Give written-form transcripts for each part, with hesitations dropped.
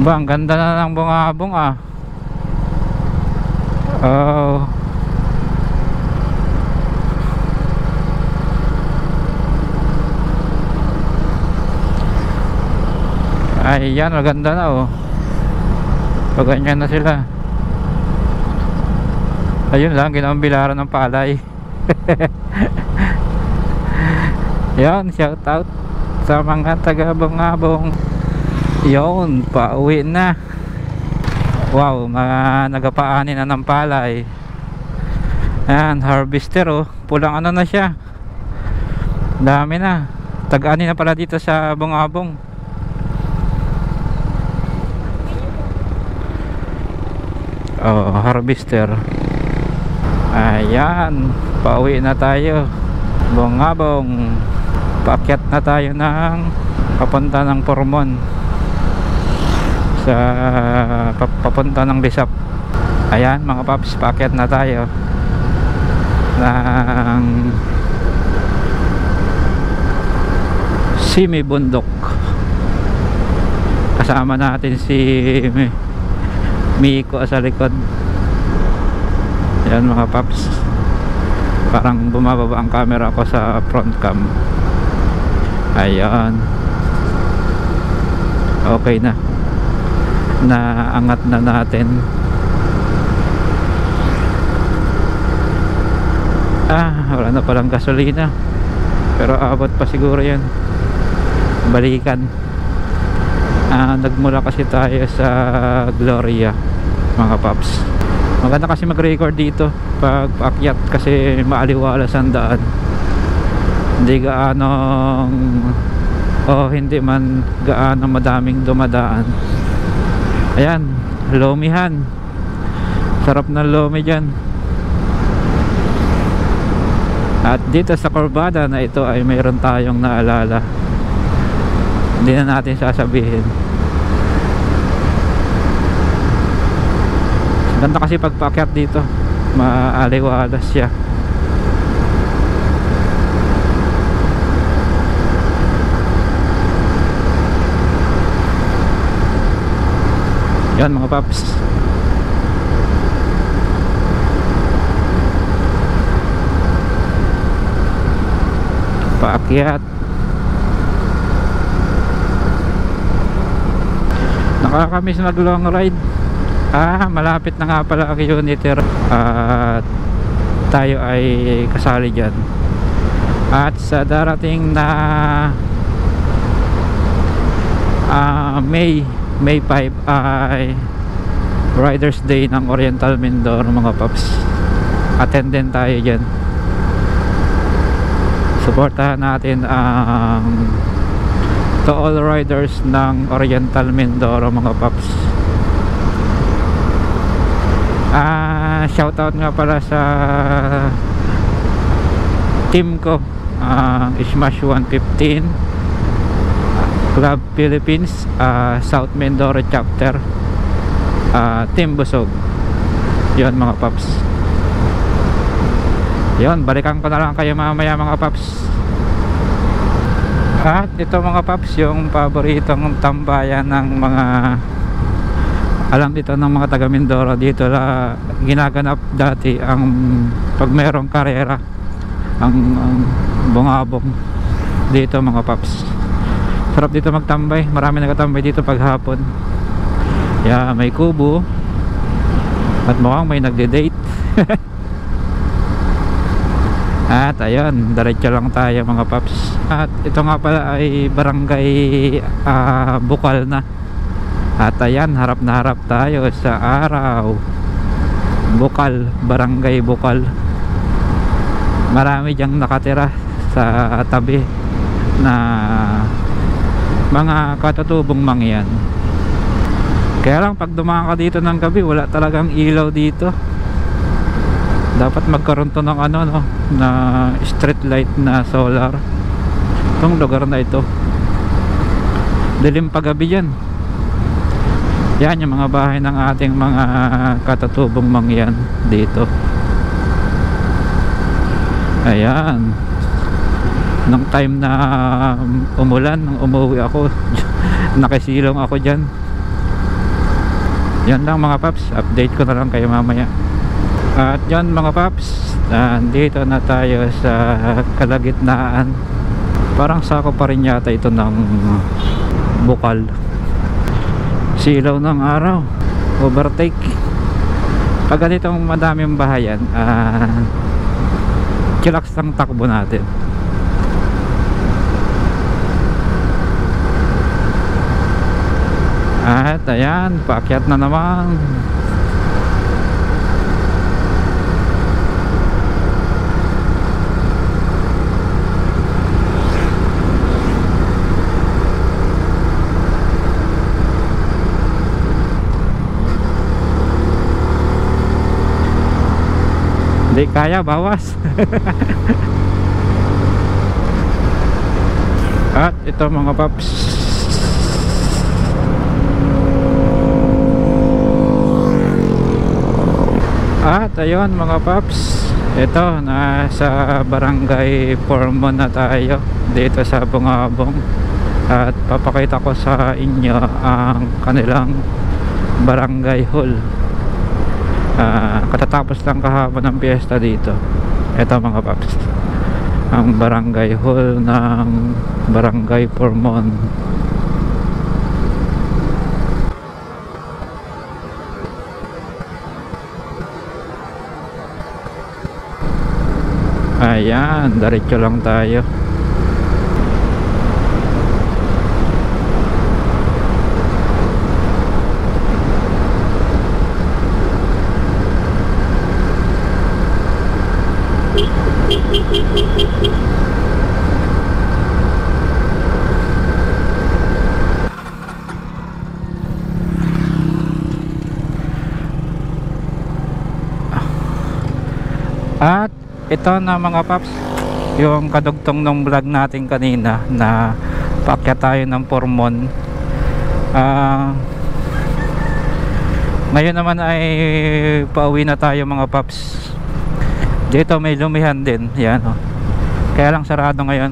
Ba, ang ganda na ng bungabong ah. Oh. Ay, yan, maganda na oh. Pag ganyan na sila. Ayun lang, ginambilaran ng palay. Yan, shout out sa mga taga Bungabong. Yun, pauwi na. Wow, mga nagapaani na ng palay. Yan, harvester oh. Pulang ano na siya. Dami na. Tag-ani na pala dito sa Bungabong. Oh, harvester. Ayan, pauwi na tayo. Bungabong. Paakyat na tayo ng papunta ng Pormon. Sa papunta ng Lisap. Ayan mga paps, paakyat na tayo ng Simi Bundok. Kasama natin si Miko sa likod. Yan mga paps, parang bumababa ang camera ko sa front cam. Ayan, okay na, naangat na natin. Wala na palang gasolina, pero abot pa siguro yan. Balikan. Nagmula kasi tayo sa Gloria mga paps. Maganda kasi mag-record dito pag paakyat kasi maaliwalas ang daan. Hindi gaanong hindi man gaanong madaming dumadaan. Ayan, lomihan. Sarap ng lomi dyan. At dito sa Corbada na ito ay mayroon tayong naalala. Hindi na natin sasabihin. Ganda kasi pag paakyat dito, maaliwalas siya. Yan mga paps. Paakyat. Nakakamiss mag long ride. Malapit na nga pala ang Uniter. Tayo ay kasali dyan. At sa darating na May 5 ay Riders Day ng Oriental Mindoro mga paps. Attend din tayo dyan. Supportahan natin ang to all riders ng Oriental Mindoro mga paps. Shoutout nga pala sa team ko, Smash 115 Club Philippines, South Mindoro chapter, Team Busog. Yun mga paps. Yun, balikan ko na lang kayo mamaya mga paps. At ito mga paps, yung paboritong tambayan ng mga alam dito ng mga taga Mindoro. Dito la ginaganap dati ang pag mayroong karera ang Bungabong dito mga paps. Sarap dito magtambay, marami nagtatambay dito pag hapon. May kubo at mukhang may nagde-date. At ayun, diretso lang tayo mga paps. At ito nga pala ay barangay Bukal na. At ayan, harap na harap tayo sa araw. Bukal, barangay Bukal. Marami diyang nakatira sa tabi na mga katutubong mangyan. Kaya lang pag dumaan ka dito ng gabi, wala talagang ilaw dito. Dapat magkaroon to ng na street light na solar. Itong lugar na ito, dilim paggabi yan. Yan yung mga bahay ng ating mga katutubong mangyan dito. Ayan, nung time na umulan, nung umuwi ako, nakisilong ako dyan. Yan lang mga paps, update ko na lang kayo mamaya. At yan mga paps, nandito na tayo sa kalagitnaan. Parang sako pa rin yata ito ng bukal. Silaw ng araw, overtake. Pag ganitong madaming bahayan, chillax lang takbo natin. At ayan, paakyat na naman. Hindi kaya, bawas. At ito mga paps, at ayun mga paps, ito nasa barangay Formon na tayo dito sa Bungabong. At papakita ko sa inyo ang kanilang barangay hall. Katatapos lang kahapon ng piyesta dito. Ito mga paps, ang barangay hall ng barangay Formon. Ayan, diretso lang tayo. At ito na mga paps, yung kadugtong ng vlog natin kanina na paakyat tayo ng Formon. Ngayon naman ay pauwi na tayo mga paps. Dito may lumihan din, yan oh. Kaya lang sarado ngayon.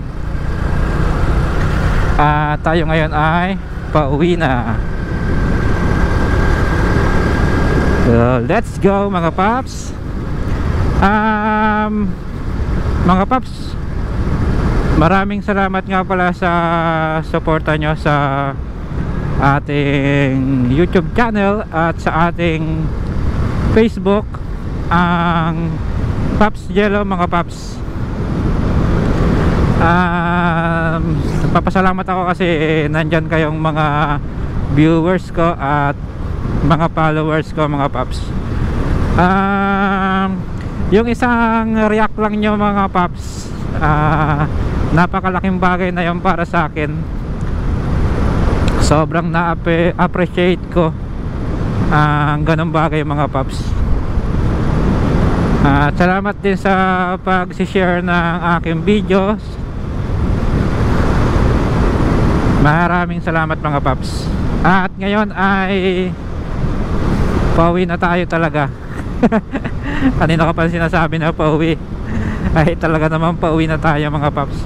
Tayo ngayon ay pauwi na. So, let's go mga paps. Mga paps, maraming salamat nga pala sa suporta nyo sa ating YouTube channel at sa ating Facebook, ang Paps Jello mga paps. Papasalamat ako kasi nandyan kayong mga viewers ko at mga followers ko mga paps. Yung isang react lang nyo mga paps, napakalaking bagay na yun para sa akin. Sobrang na-appreciate ko ang ganong bagay mga paps. Salamat din sa pag-share ng aking videos. Maraming salamat mga paps. At ngayon ay pauwi na tayo talaga. Kanina ka pa sinasabi na pauwi, ay talaga naman pauwi na tayo mga paps.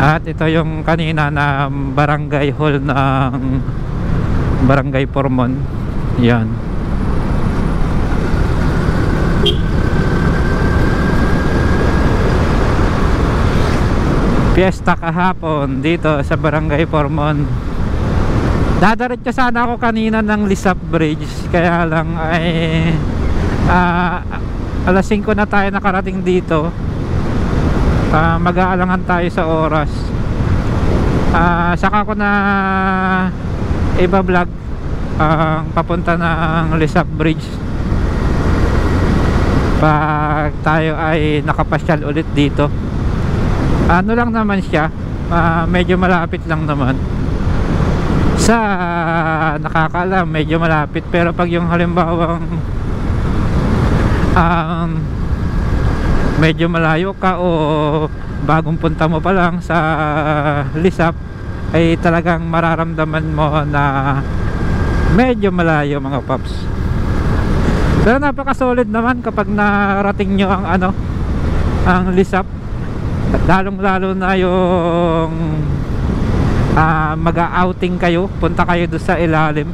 At ito yung kanina na barangay hall ng barangay Formon. Yan. Fiesta kahapon dito sa barangay Formon. Dadaretso sana ako kanina ng Lisap Bridge, kaya lang ay alas 5 na tayo nakarating dito. Mag-aalangan tayo sa oras. Saka ko na iba-vlog ang papunta ng Lisap Bridge pag tayo ay nakapasyal ulit dito. Ano lang naman siya, medyo malapit lang naman. Sa nakakaalam medyo malapit, pero pag yung halimbawang medyo malayo ka o bagong punta mo pa lang sa Lisap, ay talagang mararamdaman mo na medyo malayo mga paps. Pero napaka-solid naman kapag narating nyo ang Lisap, lalong lalo na yung mag-outing kayo, punta kayo doon sa ilalim.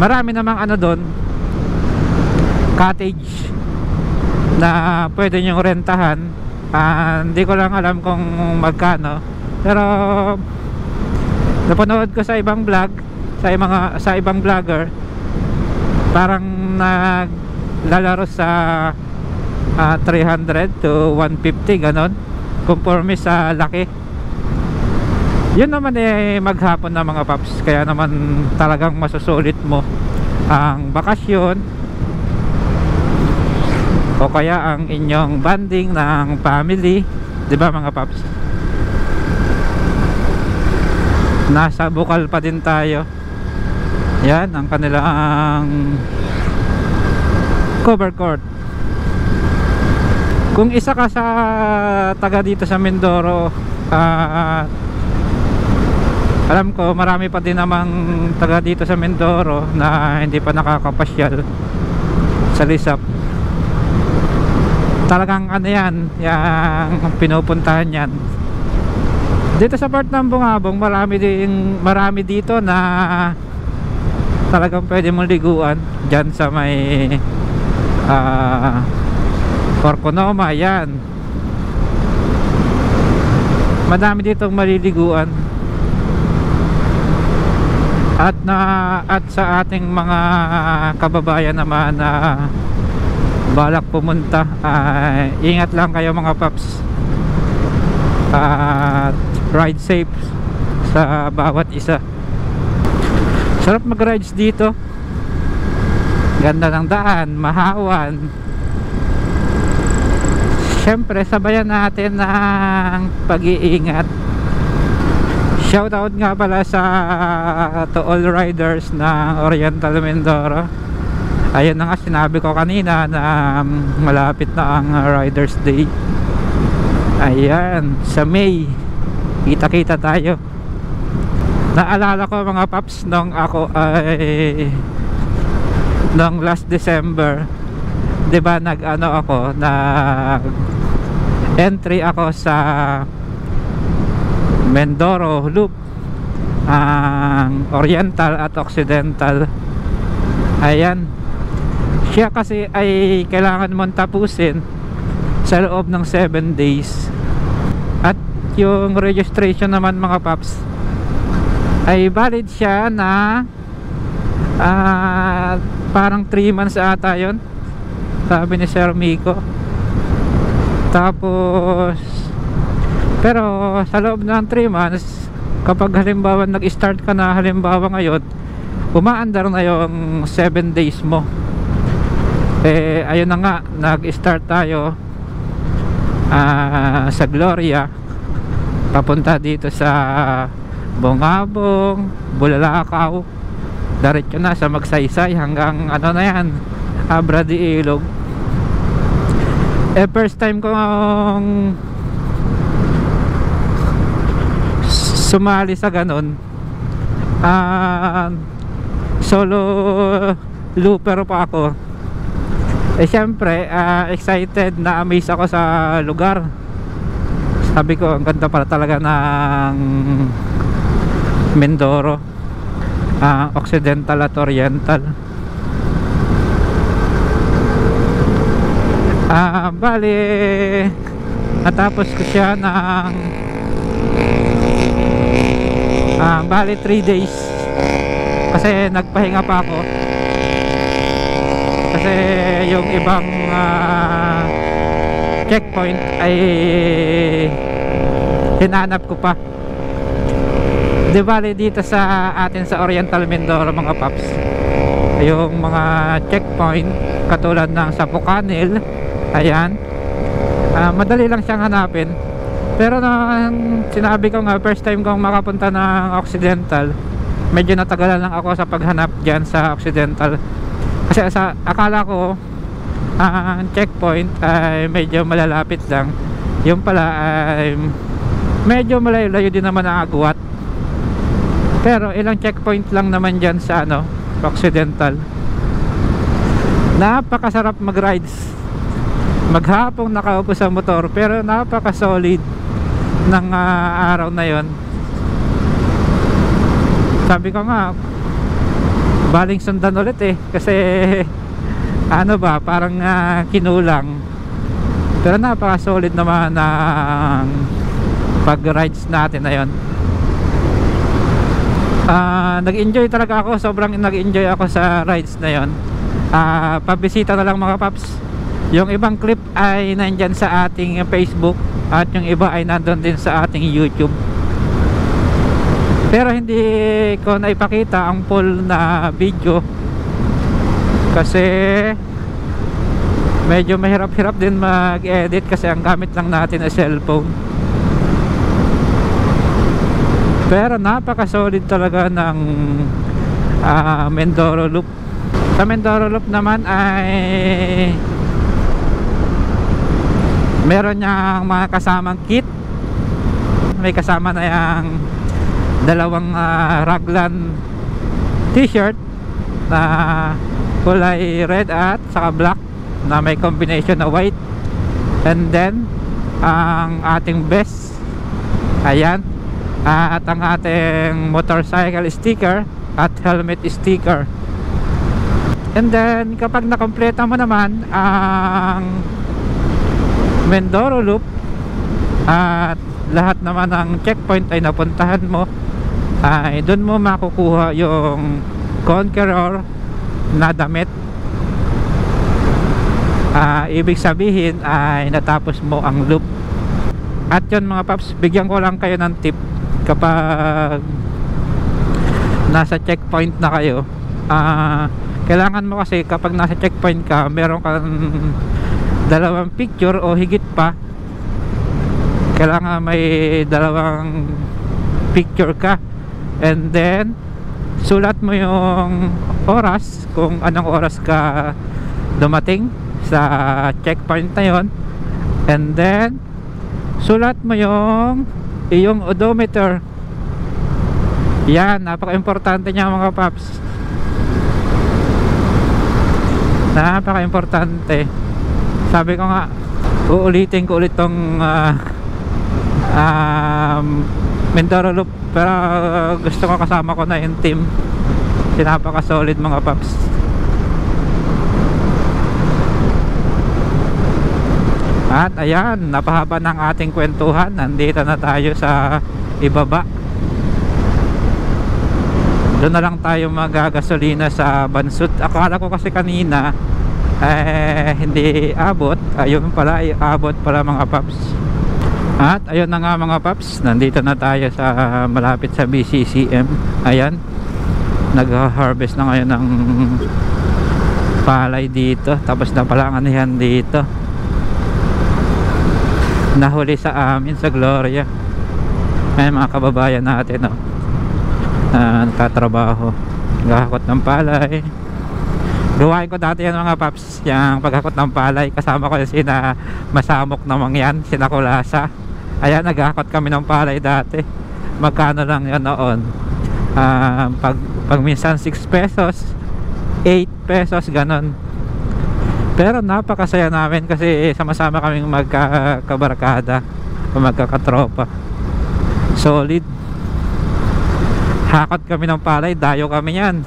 Marami namang ano doon, cottage na pwede nyong rentahan. Hindi ko lang alam kung magkano, pero napanood ko sa ibang vlog, sa ibang vlogger, parang naglalaro sa 300 to 150 ganon, conforme sa laki. Yun naman maghapon na mga paps, kaya naman talagang masusulit mo ang bakasyon o kaya ang inyong bonding ng family, di ba mga paps? Nasa Bukal pa din tayo. Yan ang kanilang cover court. Kung isa ka sa taga dito sa Mindoro, alam ko marami pa din namang taga dito sa Mindoro na hindi pa nakakapasyal sa Lisap. Talagang ano yan, yung pinupuntahan yan. Dito sa part ng Bungabong, marami dito na talagang pwede mong liguan. Dyan sa may Corconoma, yan. Madami ditong maliliguan. At sa ating mga kababayan naman na balak pumunta, ingat lang kayo mga paps, ride safe sa bawat isa. Sarap mag-rides dito, ganda ng daan, mahawan. Syempre sabayan natin ng pag-iingat. Shoutout nga pala to all riders ng Oriental Mindoro. Ayun na nga, sinabi ko kanina na malapit na ang Riders Day. Ayan, sa May kita-kita tayo. Naalala ko mga paps, nung ako ay nung last December, 'di ba, nag entry ako sa Mindoro Loop, ang Oriental at Occidental. Ayan, siya kasi ay kailangan mong tapusin sa loob ng 7 days. At yung registration naman mga paps ay valid siya na parang 3 months ata yun, sabi ni Sir Miko. Tapos pero sa loob ng 3 months, kapag halimbawa nag-start ka na, halimbawa ngayon, umaandar na yung 7 days mo. Ayun na nga, nag-start tayo sa Gloria, papunta dito sa Bungabong, Bulalakaw, diretso na sa Magsaysay hanggang ano na yan, Abra de Ilog. First time kong sumali sa ganon. Solo looper pa ako. Syempre excited, na amaze ako sa lugar. Sabi ko, ang ganda pala talaga ng Mindoro, Occidental at Oriental. Bali natapos ko siya ng bali 3 days, kasi nagpahinga pa ako kasi yung ibang checkpoint ay hinanap ko pa. Di bali dito sa atin sa Oriental Mindoro mga paps, yung mga checkpoint katulad ng sa Pucanil, ayan, madali lang siyang hanapin. Pero sinabi ko nga, first time kong makapunta ng Occidental, medyo natagalan lang ako sa paghanap dyan sa Occidental. Kasi akala ko ang checkpoint ay medyo malalapit lang. Yung pala ay medyo malayo-layo din naman ang agwat. Pero ilang checkpoint lang naman dyan sa Occidental. Napakasarap mag-rides. Maghapong nakaupo sa motor, pero napaka-solid ng araw na yon. Sabi ko nga, baling sundan ulit eh, kasi ano ba, parang kinulang. Pero napaka solid naman ng pag rides natin na yun. Nag-enjoy talaga ako, sobrang nag-enjoy ako sa rides na yun. Pabisita na lang mga paps. Yung ibang clip ay nandyan sa ating Facebook, at yung iba ay nandun din sa ating YouTube. Pero hindi ko na ipakita ang full na video kasi medyo mahirap-hirap din mag-edit kasi ang gamit lang natin ay cellphone. Pero napaka solid talaga ng Mindoro Loop. Sa Mindoro Loop naman ay meron niyang mga kasamang kit. May kasama na yung dalawang raglan t-shirt na kulay red at saka black na may combination na white. And then ang ating vest, ayan, at ang ating motorcycle sticker at helmet sticker. And then kapag nakompleta mo naman ang Mindoro Loop at lahat naman ng checkpoint ay napuntahan mo, ay doon mo makukuha yung Conqueror na damit. Ibig sabihin ay natapos mo ang loop. At yun mga paps, bigyan ko lang kayo ng tip. Kapag nasa checkpoint na kayo, kailangan mo kasi kapag nasa checkpoint ka, meron kang dalawang picture o higit pa. Kailangan may dalawang picture ka. And then sulat mo yung oras, kung anong oras ka dumating sa checkpoint na yon. And then sulat mo yung iyong odometer. Yan, napaka-importante niya mga paps. Napaka-importante. Sabi ko nga, uulitin ko ulit tong Mindoro Loop. Pero gusto ko kasama ko na yung team. Napaka-solid mga paps. At ayan, napahaba ng ating kwentuhan. Nandito na tayo sa ibaba. Doon na lang tayo magagasolina sa Bansud. Akala ko kasi kanina hindi abot. Ayun pala, abot pala mga paps. At ayun na nga mga paps, nandito na tayo sa malapit sa BCCM. Ayan, nag-harvest na ngayon ng palay dito. Tapos na pala ang anihan dito. Nahuli sa amin sa Gloria. Ayan mga kababayan natin, no? Nagtatrabaho, naghahakot ng palay. Gawain ko dati yan mga paps, yung paghakot ng palay. Kasama ko yung sina Masamok namang yan, sina Kulasa. Ayan, naghahakot kami ng palay dati. Magkano lang yan noon? Pag minsan 6 pesos, 8 pesos, ganon. Pero napakasaya namin kasi sama-sama kaming magkakabarkada o magkakatropa. Solid. Hakot kami ng palay, dayo kami yan.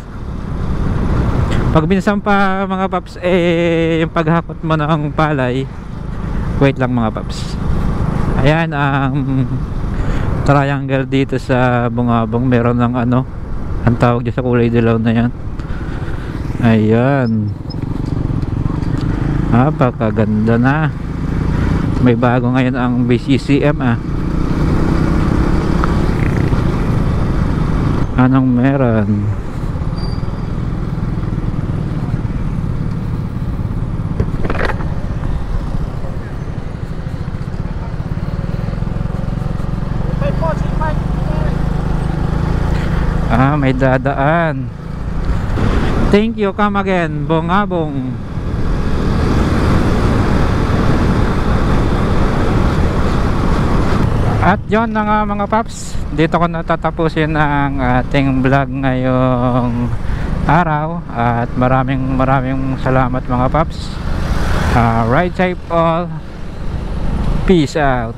Pag minsan pa mga paps, yung paghakot mo ng palay, wait lang mga paps. Ayan, ang triangle dito sa Bungabong, meron ng ano, ang tawag dyan sa kulay dilaw na yan. Ayan, napakaganda na. May bago ngayon ang BCCM. Anong meron? May dadaan. Thank you, come again, Bungabong. At yon na nga mga paps, dito ko natatapusin ang ating vlog ngayong araw. At maraming salamat mga paps. Ride safe all. Peace out.